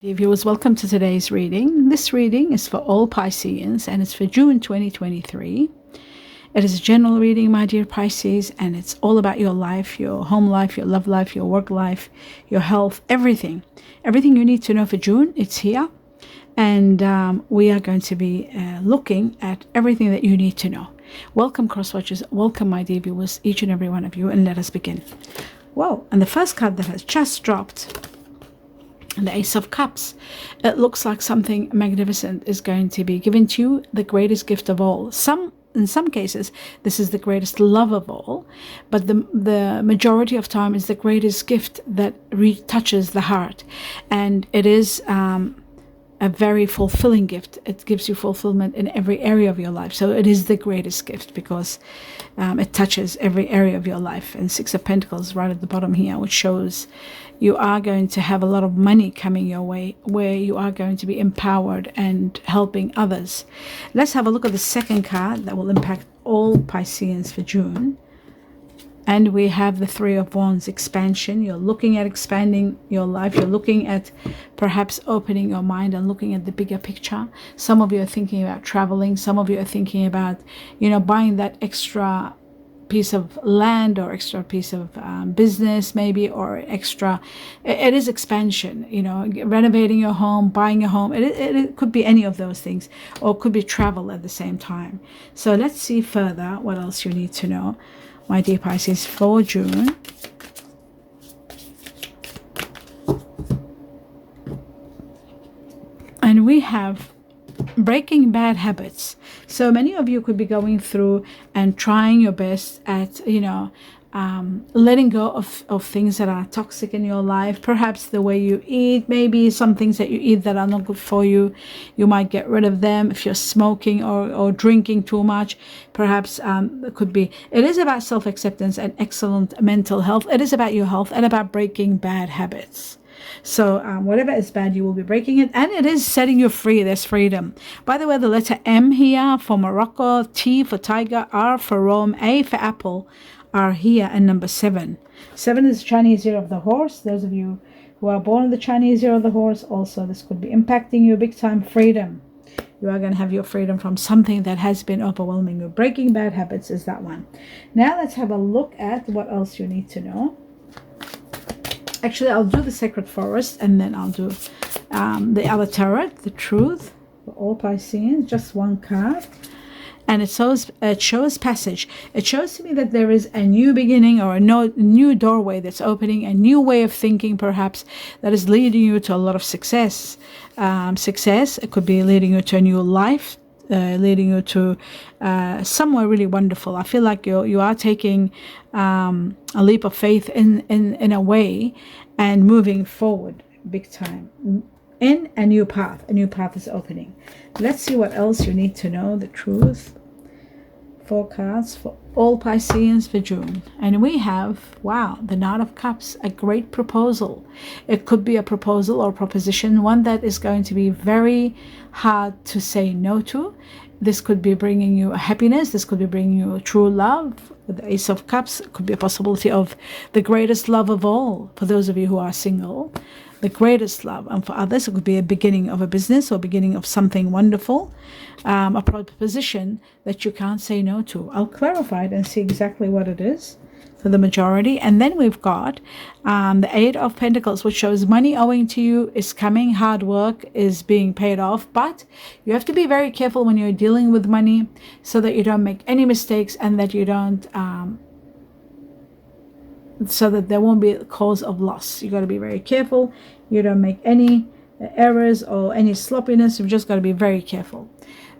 Dear viewers, welcome to today's reading. This reading is for all Pisceans and it's for June 2023. It is a general reading, my dear Pisces, and it's all about your life, your home life, your love life, your work life, your health, everything. Everything you need to know for June, it's here. And we are going to be looking at everything that you need to know. Welcome, cross-watchers. Welcome, my dear viewers, each and every one of you. And let us begin. Whoa, and the first card that has just dropped, the Ace of Cups. It looks like something magnificent is going to be given to you, the greatest gift of all. In some cases, this is the greatest love of all, but the majority of time is the greatest gift that touches the heart. And it is a very fulfilling gift. It gives you fulfillment in every area of your life. So it is the greatest gift because it touches every area of your life. And Six of Pentacles right at the bottom here, which shows you are going to have a lot of money coming your way, where you are going to be empowered and helping others. Let's have a look at the second card that will impact all Pisceans for June. And we have the Three of Wands, expansion. You're looking at expanding your life. You're looking at perhaps opening your mind and looking at the bigger picture. Some of you are thinking about traveling. Some of you are thinking about, buying that extra piece of land or extra piece of business maybe, or extra. It is expansion, renovating your home, buying a home. It could be any of those things, or it could be travel at the same time. So let's see further what else you need to know, my dear Pisces, for June. And we have breaking bad habits. So many of you could be going through and trying your best at, letting go of things that are toxic in your life. Perhaps the way you eat, maybe some things that you eat that are not good for you, you might get rid of them. If you're smoking or drinking too much, perhaps it could be. It is about self-acceptance and excellent mental health. It is about your health and about breaking bad habits. So whatever is bad, you will be breaking it, and it is setting you free. There's freedom. By the way, the letter M here for Morocco, T for Tiger, R for Rome, A for Apple are here, and number 7. 7 is the Chinese year of the horse. Those of you who are born in the Chinese year of the horse, also this could be impacting you big time. Freedom. You are going to have your freedom from something that has been overwhelming you. Breaking bad habits is that one. Now let's have a look at what else you need to know. Actually, I'll do the Sacred Forest, and then I'll do the other tarot, the Truth, for all Pisceans. Just one card. And it shows passage. It shows to me that there is a new beginning, or a new doorway that's opening, a new way of thinking perhaps, that is leading you to a lot of success. It could be leading you to a new life, leading you to somewhere really wonderful. I feel like you are taking a leap of faith in a way, and moving forward big time in a new path. A new path is opening. Let's see what else you need to know. The Truth. 4 cards for all Pisceans for June. And we have, wow, the Knight of Cups, a great proposal. It could be a proposal or proposition, one that is going to be very hard to say no to. This could be bringing you a happiness. This could be bringing you true love. With the Ace of Cups, it could be a possibility of the greatest love of all for those of you who are single. The greatest love. And for others, it could be a beginning of a business or beginning of something wonderful, a proposition that you can't say no to. I'll clarify it and see exactly what it is for the majority. And then we've got the 8 of Pentacles, which shows money owing to you is coming. Hard work is being paid off, but you have to be very careful when you're dealing with money, so that you don't make any mistakes, and that you don't so that there won't be a cause of loss. You got to be very careful. You don't make any errors or any sloppiness. You've just got to be very careful.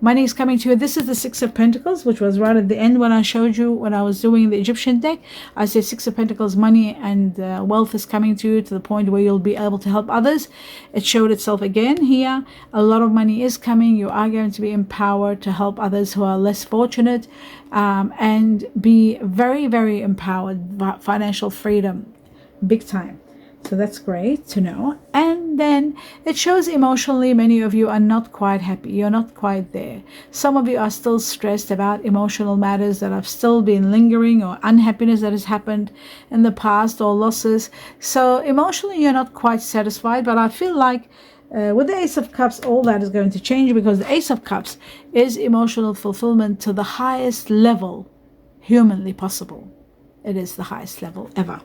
Money is coming to you. This is the 6 of Pentacles, which was right at the end when I showed you, when I was doing the Egyptian deck. I said 6 of Pentacles, money and wealth is coming to you, to the point where you'll be able to help others. It showed itself again here. A lot of money is coming. You are going to be empowered to help others who are less fortunate, and be very, very empowered. Financial freedom, big time. So that's great to know. And then it shows emotionally, many of you are not quite happy. You're not quite there. Some of you are still stressed about emotional matters that have still been lingering, or unhappiness that has happened in the past, or losses. So emotionally, you're not quite satisfied, but I feel like With the Ace of Cups, all that is going to change, because the Ace of Cups is emotional fulfillment to the highest level humanly possible. It is the highest level ever.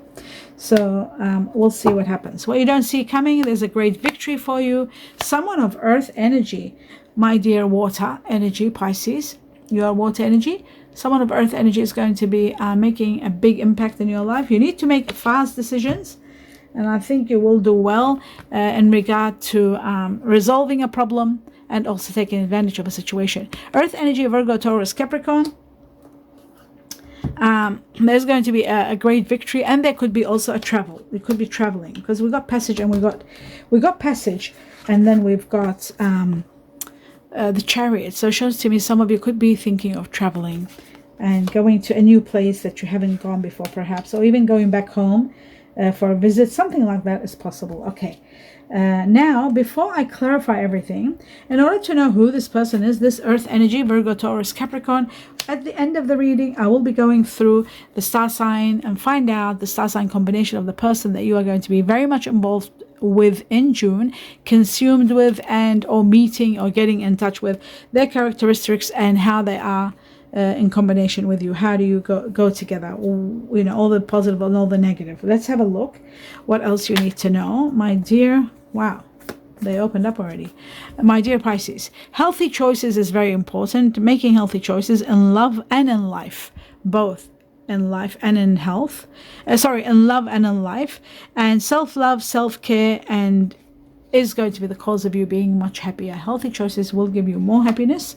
So we'll see what happens. What you don't see coming, there's a great victory for you. Someone of earth energy, my dear water energy, Pisces, you are water energy. Someone of earth energy is going to be making a big impact in your life. You need to make fast decisions, and I think you will do well in regard to resolving a problem and also taking advantage of a situation. Earth energy, Virgo, Taurus, Capricorn. There's going to be a great victory, and there could be also a travel. It could be traveling, because we got passage, and we got passage, and then we've got the Chariot. So it shows to me some of you could be thinking of traveling and going to a new place that you haven't gone before, perhaps, or even going back home for a visit. Something like that is possible. Okay. Now, before I clarify everything, in order to know who this person is, this earth energy, Virgo, Taurus, Capricorn, at the end of the reading, I will be going through the star sign and find out the star sign combination of the person that you are going to be very much involved with in June, consumed with, and or meeting or getting in touch with, their characteristics and how they are in combination with you. How do you go together? You know, all the positive and all the negative. Let's have a look what else you need to know, my dear. Wow, they opened up already. My dear Pisces, healthy choices is very important. Making healthy choices in love and in life, both in life and in health. In love and in life. And self-love, self-care, and is going to be the cause of you being much happier. Healthy choices will give you more happiness.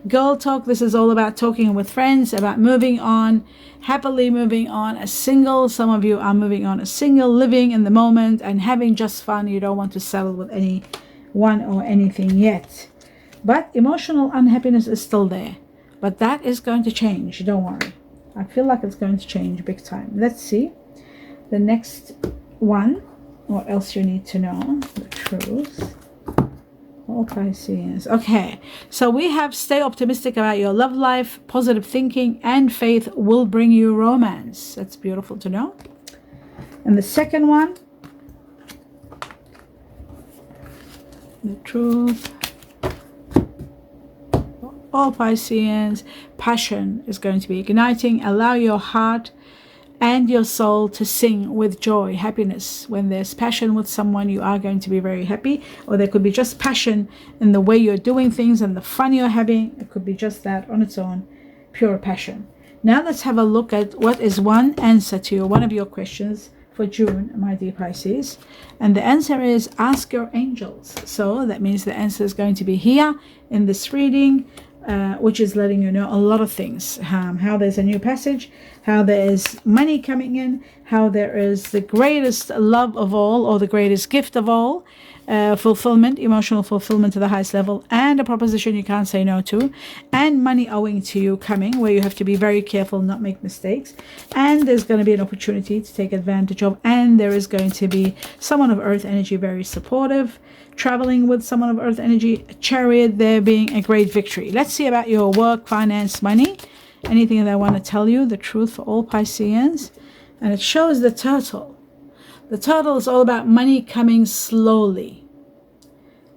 Girl talk, this is all about talking with friends, about moving on, happily moving on as single. Some of you are moving on as single, living in the moment and having just fun. You don't want to settle with anyone or anything yet. But emotional unhappiness is still there. But that is going to change, don't worry. I feel like it's going to change big time. Let's see the next one. What else you need to know? The truth. All Pisces. Okay, so we have stay optimistic about your love life. Positive thinking and faith will bring you romance. That's beautiful to know. And the second one, the truth. All Pisces, passion is going to be igniting. Allow your heart and your soul to sing with joy, happiness. When there's passion with someone, you are going to be very happy. Or there could be just passion in the way you're doing things and the fun you're having. It could be just that on its own, pure passion. Now let's have a look at what is one answer to one of your questions for June, my dear Pisces. And the answer is ask your angels. So that means the answer is going to be here in this reading, which is letting you know a lot of things. How there's a new passage, how there is money coming in, how there is the greatest love of all, or the greatest gift of all, fulfillment, emotional fulfillment to the highest level, and a proposition you can't say no to, and money owing to you coming, where you have to be very careful, not make mistakes, and there's going to be an opportunity to take advantage of, and there is going to be someone of earth energy very supportive, traveling with someone of earth energy, Chariot, there being a great victory. Let's see about your work, finance, money, anything that I want to tell you, the truth for all Pisceans. And it shows the turtle. The turtle is all about money coming slowly,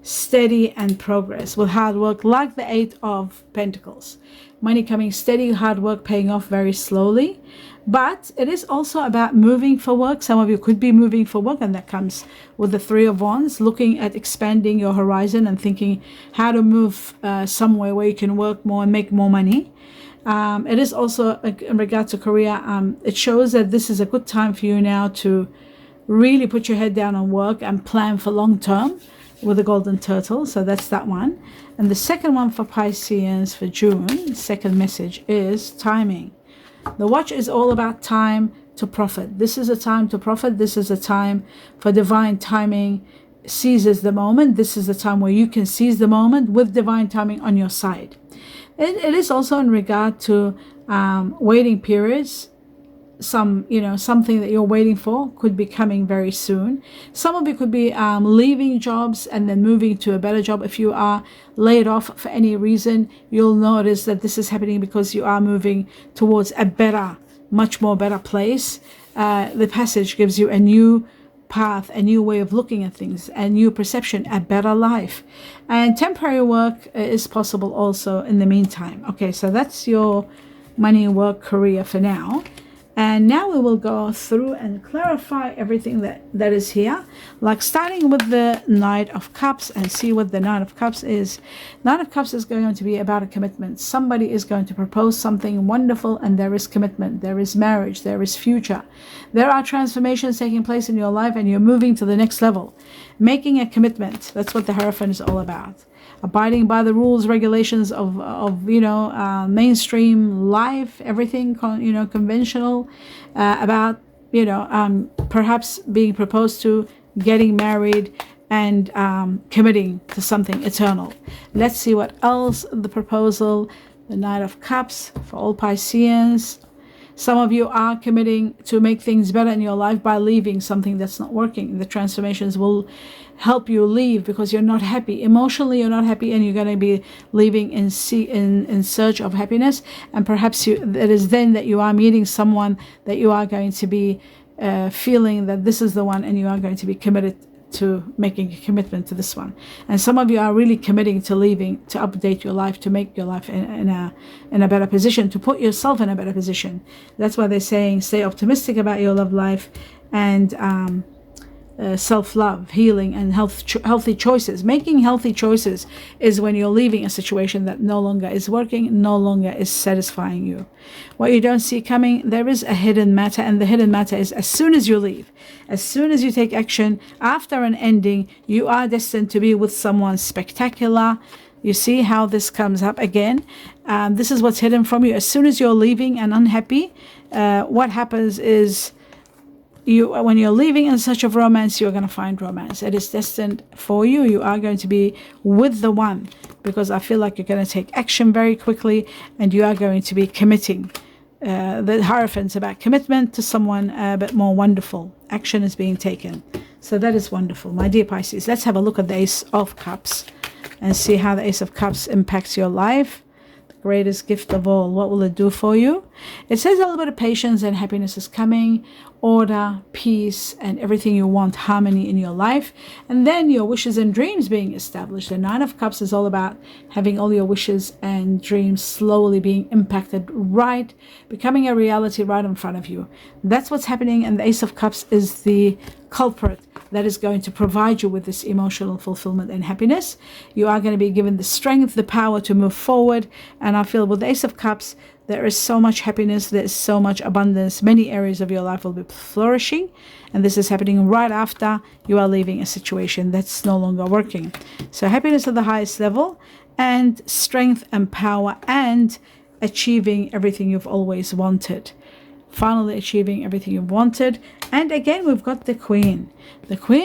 steady, and progress with hard work, like the Eight of Pentacles. Money coming steady, hard work paying off very slowly. But it is also about moving for work. Some of you could be moving for work, and that comes with the Three of Wands, looking at expanding your horizon and thinking how to move somewhere where you can work more and make more money. It is also in regard to career, it shows that this is a good time for you now to really put your head down on work and plan for long term with the golden turtle. So that's that one. And the second one for Pisceans for June, the second message is timing. The watch is all about time to profit. This is a time to profit. This is a time for divine timing. Seizes the moment. This is the time where you can seize the moment with divine timing on your side. It is also in regard to waiting periods. Something that you're waiting for could be coming very soon. Some of you could be leaving jobs and then moving to a better job. If you are laid off for any reason, you'll notice that this is happening because you are moving towards a better, much more better place. The passage gives you a new path, a new way of looking at things, a new perception, a better life. And temporary work is possible also in the meantime. Okay, so that's your money, work, career for now. And now we will go through and clarify everything that is here, like starting with the Knight of Cups, and see what the Knight of Cups is. Knight of Cups is going to be about a commitment. Somebody is going to propose something wonderful, and there is commitment, there is marriage, there is future. There are transformations taking place in your life, and you're moving to the next level. Making a commitment, that's what the Hierophant is all about. Abiding by the rules, regulations of mainstream life, everything conventional, about perhaps being proposed to, getting married, and committing to something eternal. Let's see what else the proposal, the Knight of Cups for all Pisceans. Some of you are committing to make things better in your life by leaving something that's not working. The transformations will help you leave because you're not happy. Emotionally, you're not happy, and you're going to be leaving in search of happiness. And perhaps it is then that you are meeting someone that you are going to be feeling that this is the one, and you are going to be committed to making a commitment to this one. And some of you are really committing to leaving, to update your life, to make your life in a better position, to put yourself in a better position. That's why they're saying stay optimistic about your love life, and self-love, healing, and healthy choices. Making healthy choices is when you're leaving a situation that no longer is working, no longer is satisfying you. What you don't see coming, there is a hidden matter, and the hidden matter is as soon as you leave, as soon as you take action, after an ending, you are destined to be with someone spectacular. You see how this comes up again. This is what's hidden from you. As soon as you're leaving and unhappy, what happens is, when you're leaving in search of romance, you're going to find romance. It is destined for you. You are going to be with the one, because I feel like you're going to take action very quickly, and you are going to be committing. The Hierophant's about commitment to someone, but more wonderful. Action is being taken. So that is wonderful. My dear Pisces, let's have a look at the Ace of Cups and see how the Ace of Cups impacts your life. Greatest gift of all. What will it do for you? It says a little bit of patience and happiness is coming, order, peace, and everything you want, harmony in your life, and then your wishes and dreams being established. The Nine of Cups is all about having all your wishes and dreams slowly being impacted, right, becoming a reality right in front of you. That's what's happening, and the Ace of Cups is the culprit that is going to provide you with this emotional fulfillment and happiness. You are going to be given the strength, the power to move forward. And I feel with the Ace of Cups, there is so much happiness, there is so much abundance. Many areas of your life will be flourishing. And this is happening right after you are leaving a situation that's no longer working. So happiness at the highest level, and strength and power, and achieving everything you've always wanted. Finally achieving everything you've wanted. And again, we've got the Queen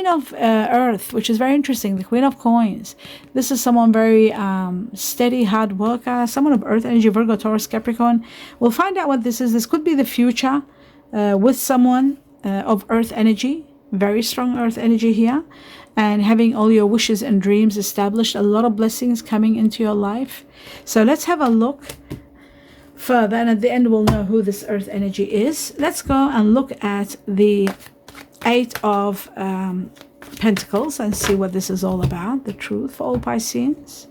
of Earth, which is very interesting. The Queen of Coins. This is someone very steady, hard worker, someone of Earth energy, Virgo, Taurus, Capricorn. We'll find out what this is. This could be the future with someone of Earth energy, very strong Earth energy here, and having all your wishes and dreams established. A lot of blessings coming into your life. So let's have a look further, and at the end we'll know who this Earth energy is. Let's go and look at the Eight of Pentacles and see what this is all about, the truth for all Pisceans.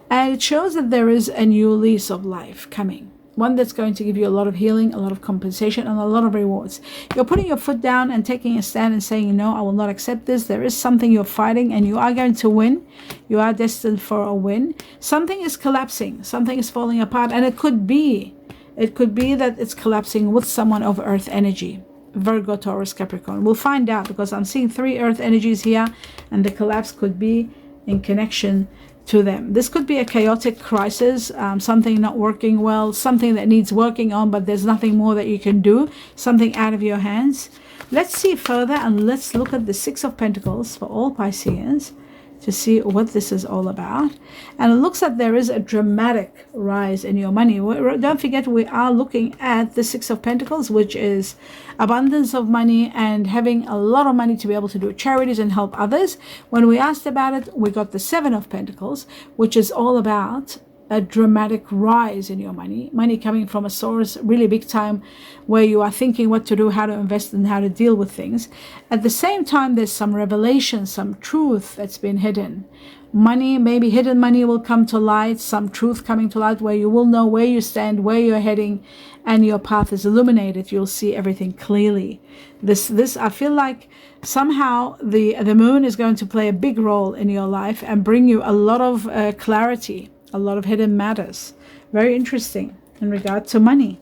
And it shows that there is a new lease of life coming, one that's going to give you a lot of healing, a lot of compensation, and a lot of rewards. You're putting your foot down and taking a stand and saying, no, I will not accept this. There is something you're fighting, and you are going to win. You are destined for a win. Something is collapsing. Something is falling apart. And it could be that it's collapsing with someone of Earth energy. Virgo, Taurus, Capricorn. We'll find out, because I'm seeing 3 Earth energies here, and the collapse could be in connection to them. This could be a chaotic crisis, something not working well, something that needs working on, but there's nothing more that you can do, something out of your hands. Let's see further, and let's look at the Six of Pentacles for all Pisceans to see what this is all about. And it looks like there is a dramatic rise in your money. Don't forget, we are looking at the Six of Pentacles, which is abundance of money and having a lot of money to be able to do charities and help others. When we asked about it, we got the Seven of Pentacles, which is all about a dramatic rise in your money coming from a source really big time, where you are thinking what to do, how to invest, and how to deal with things. At the same time, there's some revelation, some truth that's been hidden. Money, maybe hidden money, will come to light, some truth coming to light, where you will know where you stand, where you're heading, and your path is illuminated. You'll see everything clearly. This I feel like somehow the moon is going to play a big role in your life and bring you a lot of clarity, a lot of hidden matters. Very interesting in regard to money.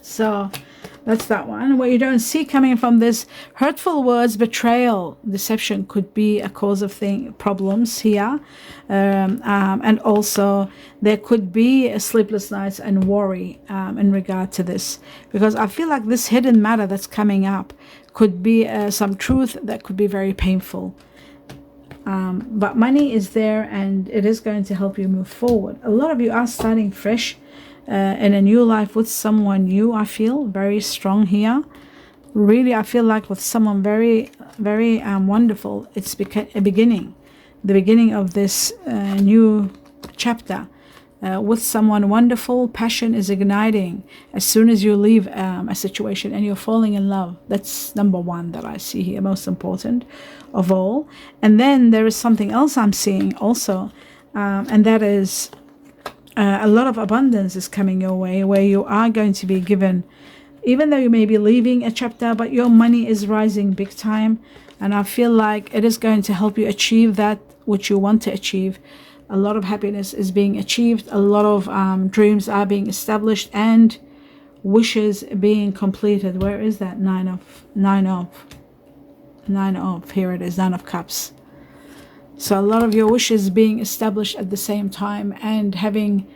So that's that one. What you don't see coming from this: hurtful words, betrayal, deception could be a cause of problems here. And also there could be a sleepless nights and worry in regard to this, because I feel like this hidden matter that's coming up could be some truth that could be very painful. But money is there, and it is going to help you move forward. A lot of you are starting fresh in a new life with someone new. I feel very strong here. Really, I feel like with someone very, very wonderful. It's a beginning, the beginning of this new chapter. With someone wonderful, passion is igniting as soon as you leave a situation and you're falling in love. That's number one that I see here, most important of all. And then there is something else I'm seeing also, and that is a lot of abundance is coming your way, where you are going to be given, even though you may be leaving a chapter, but your money is rising big time. And I feel like it is going to help you achieve that which you want to achieve. A lot of happiness is being achieved. A lot of dreams are being established and wishes being completed. Where is that? Nine of, here it is, Nine of Cups. So a lot of your wishes being established at the same time, and having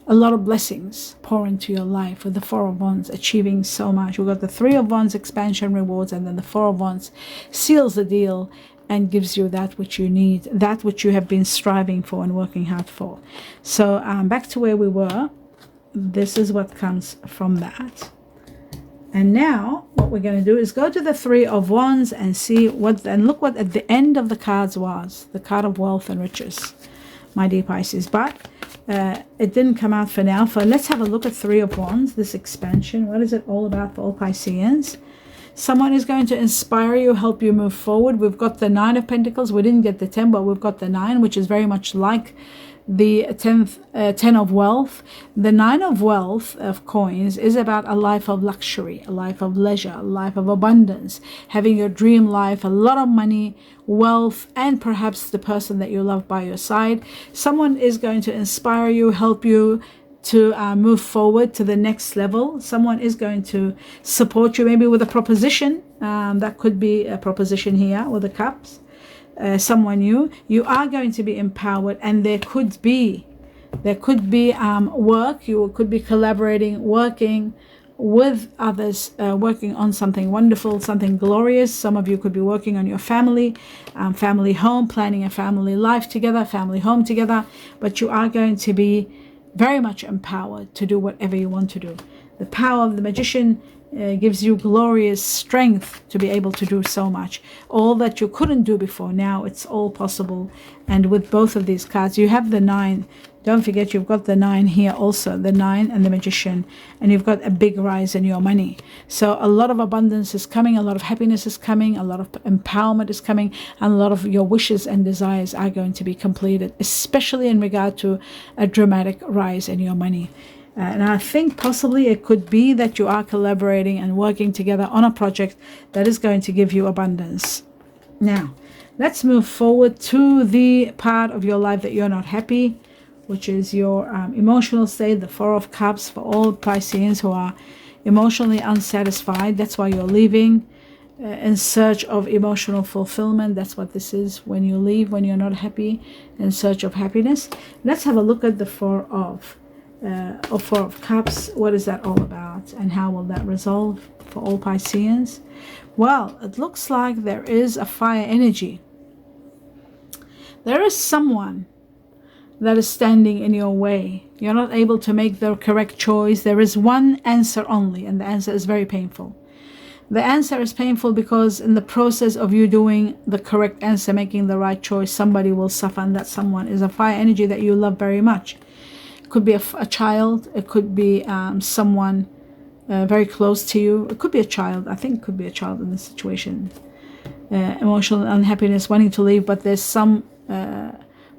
a lot of blessings pour into your life, with the Four of Wands achieving so much. We've got the Three of Wands, expansion, rewards, and then the Four of Wands seals the deal and gives you that which you need, that which you have been striving for and working hard for. So back to where we were. This is what comes from that. And now what we're going to do is go to the Three of Wands and see what, and look what at the end of the cards was. The card of wealth and riches, my dear Pisces. But it didn't come out for now. Let's have a look at Three of Wands, this expansion. What is it all about for all Pisceans? Someone is going to inspire you, help you move forward. We've got the Nine of Pentacles. We didn't get the 10, but we've got the 9, which is very much like the 10 of wealth. The 9 of wealth of coins is about a life of luxury, a life of leisure, a life of abundance, having your dream life, a lot of money, wealth, and perhaps the person that you love by your side. Someone is going to inspire you, help you to move forward to the next level. Someone is going to support you, maybe with a proposition. That could be a proposition here with the cups. Someone new. You are going to be empowered, and there could be work. You could be collaborating, working with others, working on something wonderful, something glorious. Some of you could be working on your family home, planning a family life together, family home together. But you are going to be very much empowered to do whatever you want to do. The power of the magician gives you glorious strength to be able to do so much. All that you couldn't do before, now it's all possible. And with both of these cards, you have the 9. Don't forget, you've got the 9 here also, the 9 and the magician, and you've got a big rise in your money. So a lot of abundance is coming, a lot of happiness is coming, a lot of empowerment is coming, and a lot of your wishes and desires are going to be completed, especially in regard to a dramatic rise in your money. And I think possibly it could be that you are collaborating and working together on a project that is going to give you abundance. Now, let's move forward to the part of your life that you're not happy, which is your emotional state, the Four of Cups, for all Pisceans who are emotionally unsatisfied. That's why you're leaving in search of emotional fulfillment. That's what this is when you leave, when you're not happy, in search of happiness. Let's have a look at the Four of Cups. What is that all about, and how will that resolve for all Pisceans? Well, it looks like there is a fire energy. There is someone that is standing in your way. You're not able to make the correct choice. There is one answer only, and the answer is very painful. The answer is painful because in the process of you doing the correct answer, making the right choice, somebody will suffer, and that someone is a fire energy that you love very much. It could be a child, it could be someone very close to you. It could be a child. I think it could be a child in this situation. Emotional unhappiness, wanting to leave, but there's some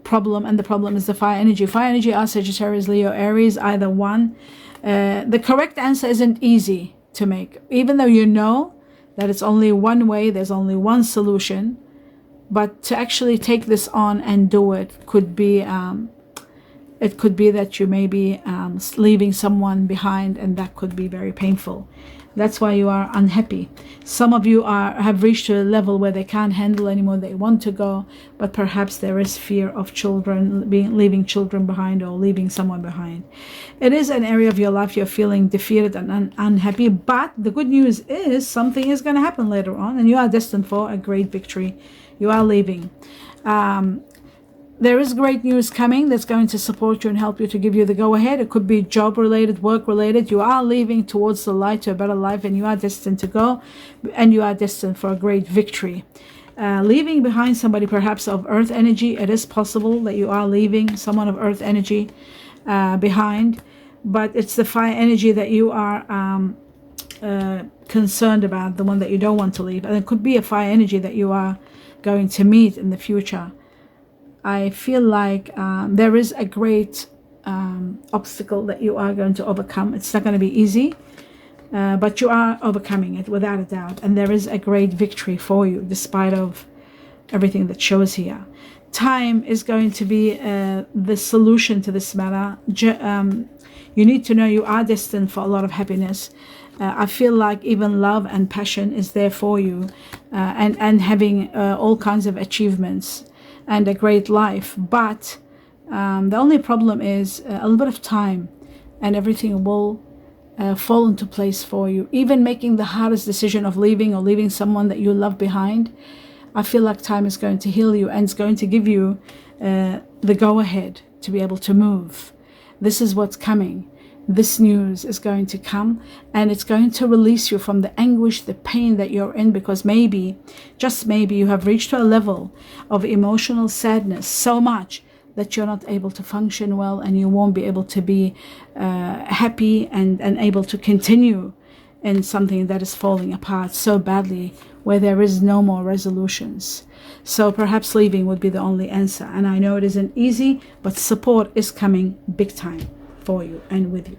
problem, and the problem is the fire energy. Fire energy are Sagittarius, Leo, Aries, either one. The correct answer isn't easy to make, even though you know that it's only one way, there's only one solution, but to actually take this on and do it could be it could be that you may be leaving someone behind, and that could be very painful. That's why you are unhappy. Some of you have reached a level where they can't handle anymore. They want to go, but perhaps there is fear of children, leaving children behind, or leaving someone behind. It is an area of your life you're feeling defeated and unhappy, but the good news is something is going to happen later on, and you are destined for a great victory. You are leaving. There is great news coming that's going to support you and help you, to give you the go-ahead. It could be job-related, work-related. You are leaving towards the light, to a better life, and you are destined to go, and you are destined for a great victory. Leaving behind somebody perhaps of earth energy. It is possible that you are leaving someone of earth energy behind, but it's the fire energy that you are concerned about, the one that you don't want to leave. And it could be a fire energy that you are going to meet in the future. I feel like there is a great obstacle that you are going to overcome. It's not going to be easy, but you are overcoming it without a doubt. And there is a great victory for you, despite of everything that shows here. Time is going to be the solution to this matter. You need to know you are destined for a lot of happiness. I feel like even love and passion is there for you, and having all kinds of achievements and a great life. But the only problem is a little bit of time, and everything will fall into place for you. Even making the hardest decision of leaving, or leaving someone that you love behind, I feel like time is going to heal you, and it's going to give you the go-ahead to be able to move. This is what's coming. This news is going to come, and it's going to release you from the anguish, the pain that you're in, because maybe, just maybe, you have reached to a level of emotional sadness so much that you're not able to function well, and you won't be able to be happy and able to continue in something that is falling apart so badly, where there is no more resolutions. So perhaps leaving would be the only answer. And I know it isn't easy, but support is coming big time for you and with you.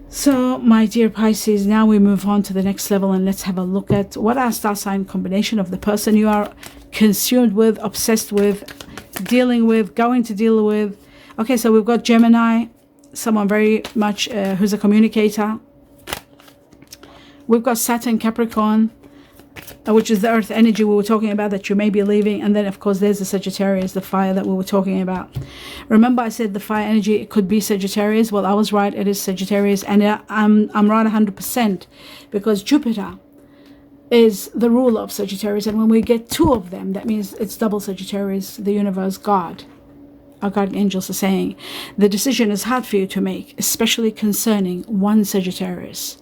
So my dear Pisces, now we move on to the next level, and let's have a look at what are star sign combination of the person you are consumed with, obsessed with, dealing with, going to deal with. Okay, so we've got Gemini, someone very much who's a communicator. We've got Saturn, Capricorn, which is the earth energy we were talking about that you may be leaving. And then of course there's the Sagittarius, the fire that we were talking about. Remember I said the fire energy, it could be Sagittarius. Well, I was right, it is Sagittarius, and I'm right 100%, because Jupiter is the ruler of Sagittarius, and when we get two of them, that means it's double Sagittarius, the universe, God. Our guardian angels are saying the decision is hard for you to make, especially concerning one Sagittarius.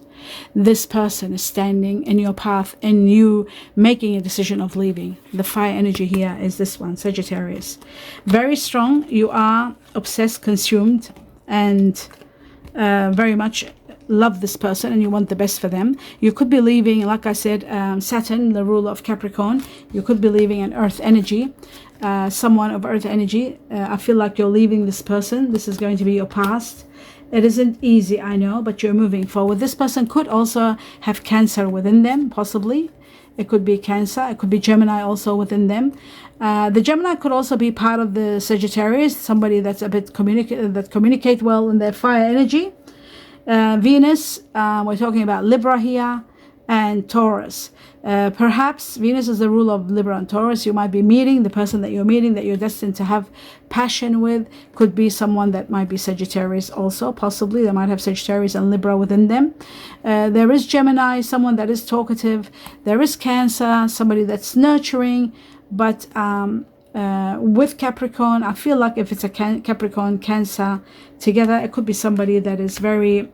This person is standing in your path, and you making a decision of leaving. The fire energy here is this one, Sagittarius. Very strong. You are obsessed, consumed, and very much love this person, and you want the best for them. You could be leaving, like I said, Saturn, the ruler of Capricorn. You could be leaving an earth energy, someone of earth energy. I feel like you're leaving this person. This is going to be your past. It isn't easy, I know, but you're moving forward. This person could also have Cancer within them, possibly. It could be Cancer. It could be Gemini also within them. The Gemini could also be part of the Sagittarius, somebody that's a bit that communicate well in their fire energy. Venus, we're talking about Libra here, and Taurus. Perhaps Venus is the ruler of Libra and Taurus. You might be meeting the person that you're meeting, that you're destined to have passion with. Could be someone that might be Sagittarius also, possibly. They might have Sagittarius and Libra within them. There is Gemini, someone that is talkative. There is Cancer, somebody that's nurturing. But with Capricorn, I feel like if it's a Capricorn, Cancer together, it could be somebody that is very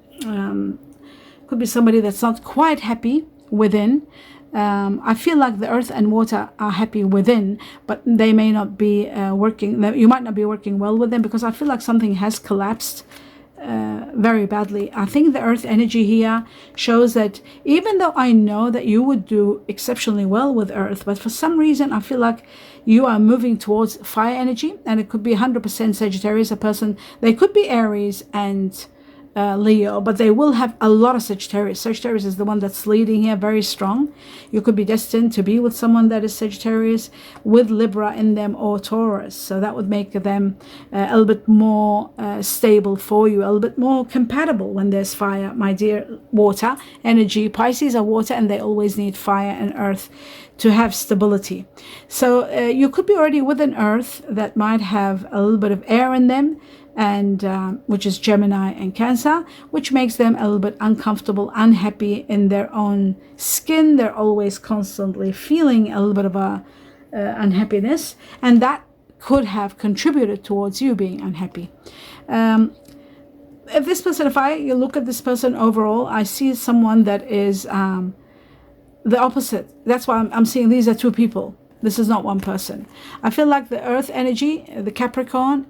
could be somebody that's not quite happy within. I feel like the earth and water are happy within, but they may not be working. You might not be working well with them, because I feel like something has collapsed very badly. I think the earth energy here shows that even though I know that you would do exceptionally well with earth, but for some reason I feel like you are moving towards fire energy, and it could be 100% Sagittarius, a person. They could be Aries and Leo, but they will have a lot of Sagittarius. Sagittarius is the one that's leading here, very strong. You could be destined to be with someone that is Sagittarius with Libra in them, or Taurus. So that would make them a little bit more stable for you, a little bit more compatible when there's fire, my dear water energy. Pisces are water, and they always need fire and earth to have stability. So you could be already with an earth that might have a little bit of air in them, and which is Gemini and Cancer, which makes them a little bit uncomfortable, unhappy in their own skin. They're always constantly feeling a little bit of a unhappiness, and that could have contributed towards you being unhappy. If this person, you look at this person overall, I see someone that is the opposite. That's why I'm seeing these are two people. This is not one person. I feel like the earth energy, the Capricorn,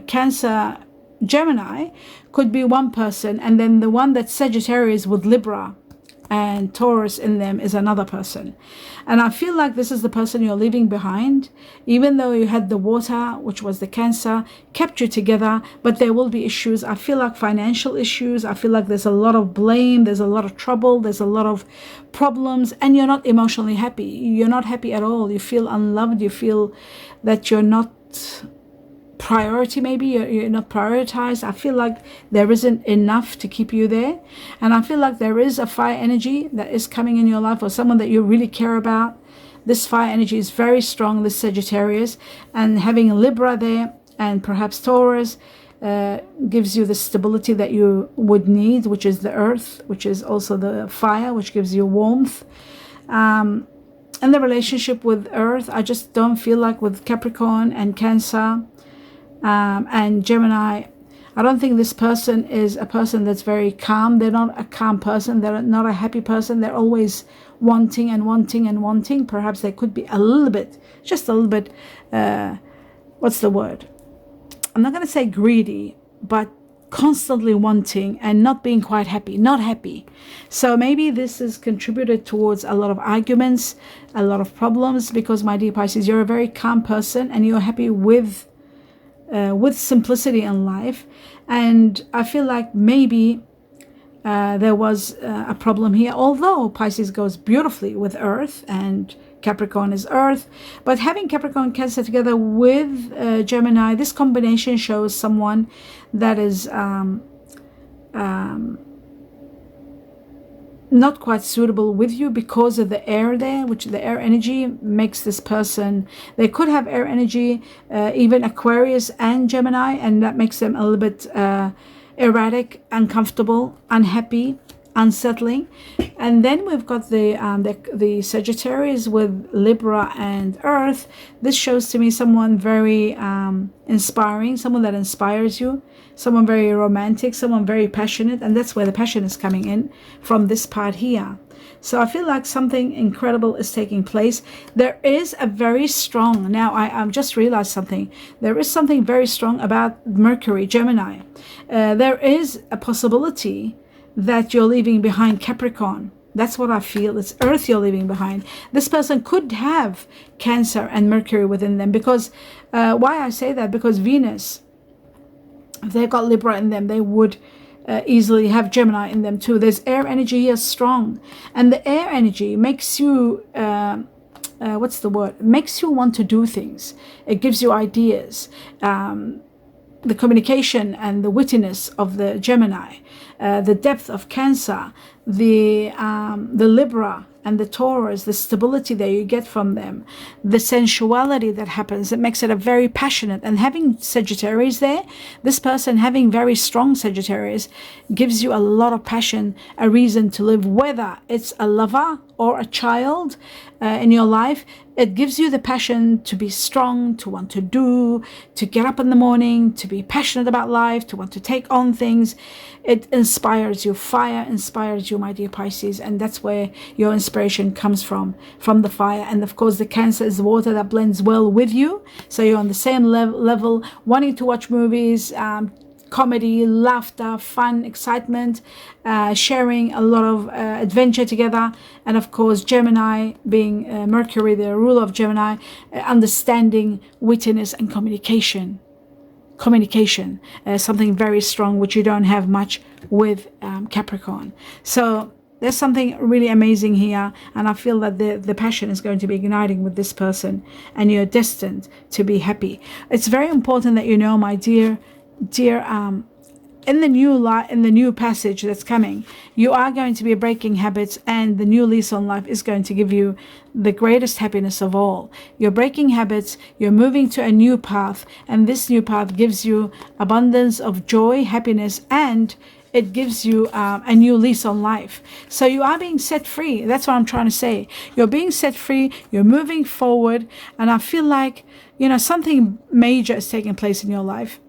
Cancer, Gemini could be one person, and then the one that's Sagittarius with Libra and Taurus in them is another person. And I feel like this is the person you're leaving behind, even though you had the water, which was the Cancer, kept you together, but there will be issues. I feel like financial issues. I feel like there's a lot of blame, there's a lot of trouble, there's a lot of problems, and you're not emotionally happy. You're not happy at all. You feel unloved. You feel that you're not priority, maybe you're not prioritized. I feel like there isn't enough to keep you there, and I feel like there is a fire energy that is coming in your life, or someone that you really care about. This fire energy is very strong, this Sagittarius, and having Libra there and perhaps Taurus gives you the stability that you would need, which is the earth, which is also the fire, which gives you warmth. And the relationship with earth, I just don't feel like with Capricorn and Cancer and Gemini, I don't think this person is a person that's very calm. They're not a calm person. They're not a happy person. They're always wanting and wanting and wanting. Perhaps they could be a little bit, just a little bit, what's the word? I'm not going to say greedy, but constantly wanting and not being quite happy, not happy. So maybe this has contributed towards a lot of arguments, a lot of problems, because, my dear Pisces, you're a very calm person and you're happy with simplicity in life. And I feel like maybe there was a problem here, although Pisces goes beautifully with earth and Capricorn is earth. But having Capricorn and Cancer together with Gemini, this combination shows someone that is not quite suitable with you because of the air there, which the air energy makes this person, they could have air energy, even Aquarius and Gemini, and that makes them a little bit erratic, uncomfortable, unhappy, unsettling. And then we've got the Sagittarius with Libra and Earth. This shows to me someone very inspiring, someone that inspires you, someone very romantic, someone very passionate, and that's where the passion is coming in from this part here. So I feel like something incredible is taking place. There is a very strong, now I just realized something. There is something very strong about Mercury, Gemini. There is a possibility that you're leaving behind Capricorn. That's what I feel. It's Earth you're leaving behind. This person could have Cancer and Mercury within them, because why I say that, because Venus, if they've got Libra in them, they would easily have Gemini in them too. There's air energy here strong, and the air energy makes you what's the word, makes you want to do things. It gives you ideas. The communication and the wittiness of the Gemini, the depth of Cancer, the Libra and the Taurus, the stability that you get from them, the sensuality that happens, it makes it a very passionate. And having Sagittarius there, this person having very strong Sagittarius gives you a lot of passion, a reason to live, whether it's a lover or a child in your life. It gives you the passion to be strong, to want to do, to get up in the morning, to be passionate about life, to want to take on things. It inspires you. Fire inspires you, my dear Pisces, and that's where your inspiration comes from the fire. And of course, the Cancer is the water that blends well with you. So you're on the same level, wanting to watch movies, comedy, laughter, fun, excitement, sharing a lot of adventure together. And of course, Gemini, being Mercury, the ruler of Gemini, understanding, wittiness, and communication. Something very strong, which you don't have much with Capricorn. So there's something really amazing here, and I feel that the passion is going to be igniting with this person, and you're destined to be happy. It's very important that you know, my dear, in the new passage that's coming, you are going to be breaking habits, and the new lease on life is going to give you the greatest happiness of all. You're breaking habits, you're moving to a new path, and this new path gives you abundance of joy, happiness, and it gives you a new lease on life. So you are being set free. That's what I'm trying to say. You're being set free, you're moving forward, and I feel like, something major is taking place in your life.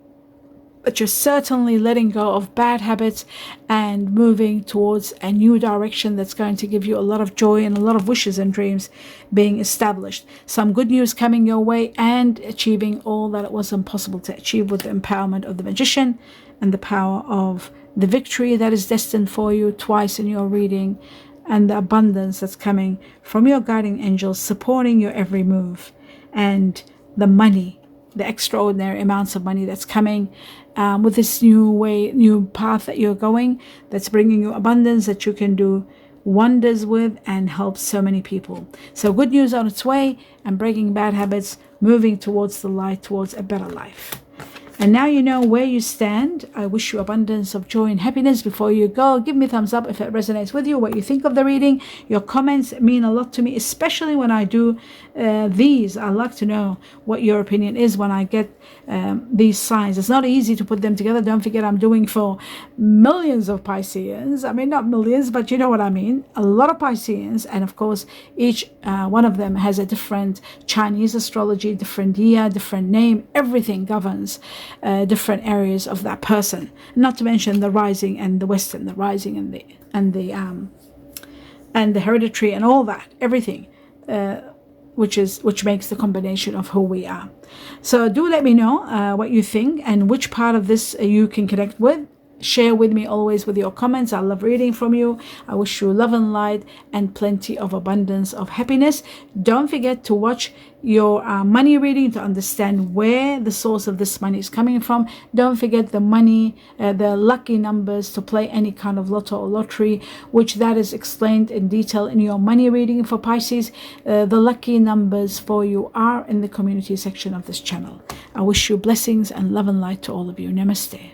But you're certainly letting go of bad habits and moving towards a new direction that's going to give you a lot of joy and a lot of wishes and dreams being established. Some good news coming your way, and achieving all that it was impossible to achieve with the empowerment of the Magician and the power of the victory that is destined for you twice in your reading, and the abundance that's coming from your guiding angels supporting your every move, and the money, the extraordinary amounts of money that's coming with this new path that you're going, that's bringing you abundance that you can do wonders with and help so many people. So good news on its way, and breaking bad habits, moving towards the light, towards a better life. And now you know where you stand. I wish you abundance of joy and happiness. Before you go, give me a thumbs up if it resonates with you, what you think of the reading. Your comments mean a lot to me, especially when I do these. I like to know what your opinion is when I get these signs. It's not easy to put them together. Don't forget, I'm doing for millions of Pisceans. I mean, not millions, but you know what I mean. A lot of Pisceans. And of course, each one of them has a different Chinese astrology, different year, different name. Everything governs different areas of that person, not to mention the rising and the western, the rising and the hereditary and all that, everything, which makes the combination of who we are. So do let me know what you think and which part of this you can connect with. Share with me always with your comments. I love reading from you. I wish you love and light and plenty of abundance of happiness. Don't forget to watch your money reading to understand where the source of this money is coming from. Don't forget the money, the lucky numbers to play any kind of lotto or lottery, which that is explained in detail in your money reading for Pisces. The lucky numbers for you are in the community section of this channel. I wish you blessings and love and light to all of you. Namaste.